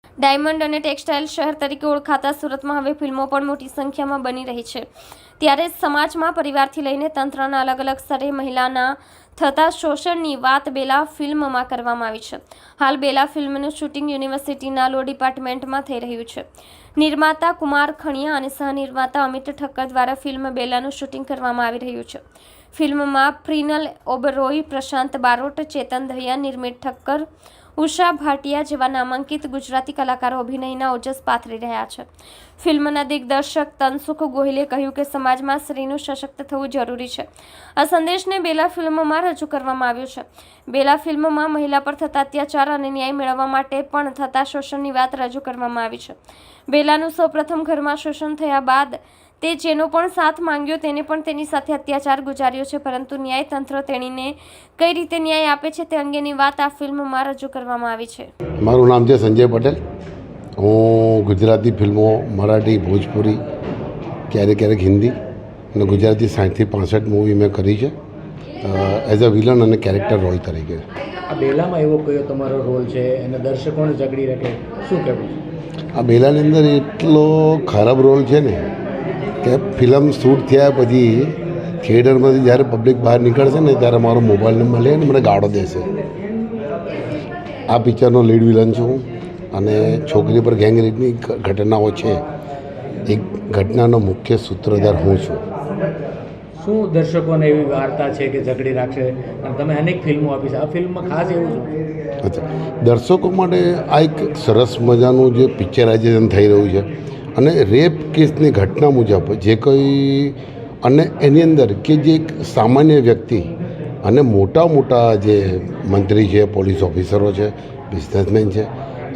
Diamond અને textile શહેર તરીકે ઓળખાતા સુરતમાં હવે ફિલ્મો પણ મોટી સંખ્યામાં બની રહી છે. ત્યારે સમાજમાં પરિવારથી લઈને તંત્રના અલગ અલગ સ્તરે મહિલાના થતા શોષણની વાત બેલા ફિલ્મમાં કરવામાં આવી છે. હાલ બેલા ફિલ્મનું શૂટિંગ યુનિવર્સિટીના લો ડિપાર્ટમેન્ટમાં થઈ રહ્યું છે. નિર્માતા કુમાર ખણિયા અને સહનિર્માતા અમિત ઠક્કર દ્વારા ફિલ્મ બેલાનું શૂટિંગ કરવામાં આવી રહ્યું છે. ફિલ્મમાં પ્રિનલ ઓબરોય, પ્રશાંત બારોટ, ચેતન દહિયા, નિર્મિત ઠક્કર, ઉષા ભાટિયા જેવા નામાંકિત ગુજરાતી કલાકારો અભિનયના ઓજસ પાથરી રહ્યા છે. ફિલ્મના દિગ્દર્શક તનસુખ ગોહિલે કહ્યું કે સમાજમાં સ્ત્રીનું સશક્ત થવું જરૂરી છે. આ સંદેશને બેલા ફિલ્મમાં રજૂ કરવામાં આવ્યો છે. બેલા ફિલ્મમાં મહિલા પર થતા અત્યાચાર અને ન્યાય મેળવવા માટે પણ થતા શોષણની વાત રજૂ કરવામાં આવી છે. બેલાનું સૌપ્રથમ ઘરમાં શોષણ થયા બાદ તે જેનો પણ સાથ માંગ્યો તેને પણ તેની સાથે અત્યાચાર ગુજાર્યો છે, પરંતુ ન્યાયતંત્ર તેણીને કઈ રીતે ન્યાય આપે છે તે અંગેની વાત આ ફિલ્મમાં રજૂ કરવામાં આવી છે. મારું નામ છે સંજય પટેલ. હું ગુજરાતી ફિલ્મો, મરાઠી, ભોજપુરી, ક્યારેક હિન્દી અને ગુજરાતી 60 થી 65 મૂવી મેં કરી છે એઝ અ વિલન અને કેરેક્ટર રોલ તરીકે. આ બેલામાં એવો કયો તમારો રોલ છે અને દર્શકોને જકડી રાખે, શું કહેવું? આ બેલાની અંદર એટલો ખરાબ રોલ છે ને કે ફિલ્મ શૂટ થયા પછી થિયેટરમાંથી જ્યારે પબ્લિક બહાર નીકળશે ને ત્યારે મારો મોબાઈલ નંબર લે ને મને ગાળો દેશે. આ પિક્ચરનો લીડ વિલન છું અને છોકરી પર ગેંગરેપની ઘટનાઓ છે એ ઘટનાનો મુખ્ય સૂત્રધાર હું છું. શું દર્શકોને એવી વાર્તા છે કે જકડી રાખશે અને તમે અનેક ફિલ્મો આપી છે, આ ફિલ્મમાં ખાસ એવું છે? અચ્છા, દર્શકો માટે આ એક સરસ મજાનું જે પિક્ચરાઇઝેશન થઈ રહ્યું છે અને રેપ કેસની ઘટના મુજબ જે કંઈ અને એની અંદર કે જે એક સામાન્ય વ્યક્તિ અને મોટા જે મંત્રી છે, પોલીસ ઓફિસરો છે, બિઝનેસમેન છે,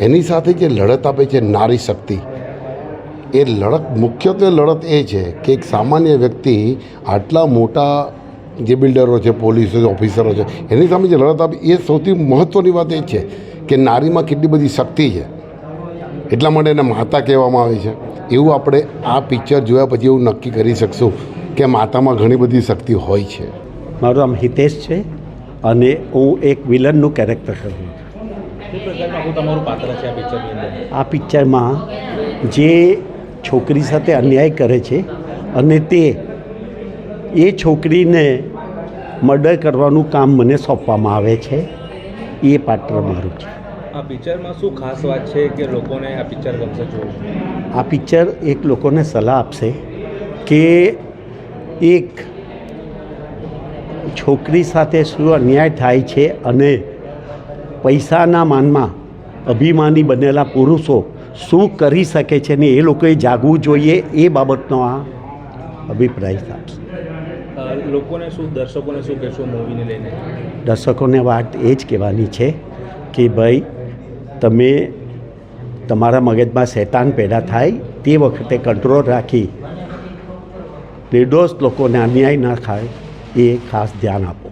એની સાથે જે લડત આપે છે નારી શક્તિ, એ લડત મુખ્યત્વે લડત એ છે કે એક સામાન્ય વ્યક્તિ આટલા મોટા જે બિલ્ડરો છે, પોલીસ ઓફિસરો છે, એની સામે જે લડત આપે એ સૌથી મહત્ત્વની વાત એ છે કે નારીમાં કેટલી બધી શક્તિ છે. એટલા માટે એને માતા કહેવામાં આવે છે. એવું આપણે આ પિક્ચર જોયા પછી એવું નક્કી કરી શકશું કે માતામાં ઘણી બધી શક્તિ હોય છે. મારું નામ હિતેશ છે અને હું એક વિલનનું કેરેક્ટર કરું છું. તમારું પાત્ર છે આ પિક્ચરની અંદર? આ પિક્ચરમાં જે છોકરી સાથે અન્યાય કરે છે અને તે એ છોકરીને મર્ડર કરવાનું કામ મને સોંપવામાં આવે છે, એ પાત્ર મારું છે. આ પિક્ચરમાં શું ખાસ વાત છે કે લોકોને આ પિક્ચર ગમશે જોવું? આ પિક્ચર એક લોકોને સલાહ આપશે કે એક છોકરી સાથે શું અન્યાય થાય છે અને પૈસાના માનમાં અભિમાની બનેલા પુરુષો શું કરી શકે છે ને એ લોકોએ જાગવું જોઈએ, એ બાબતનો આ અભિપ્રાય આપશે. લોકોને શું, દર્શકોને શું કહેશો મૂવીને લઈને? દર્શકોને વાત એ જ કહેવાની છે કે ભાઈ તમે તમારા મગજમાં શૈતાન પેદા થાય તે વખતે કંટ્રોલ રાખી નિર્દોષ લોકોને અન્યાય ના થાય એ ખાસ ધ્યાન આપો.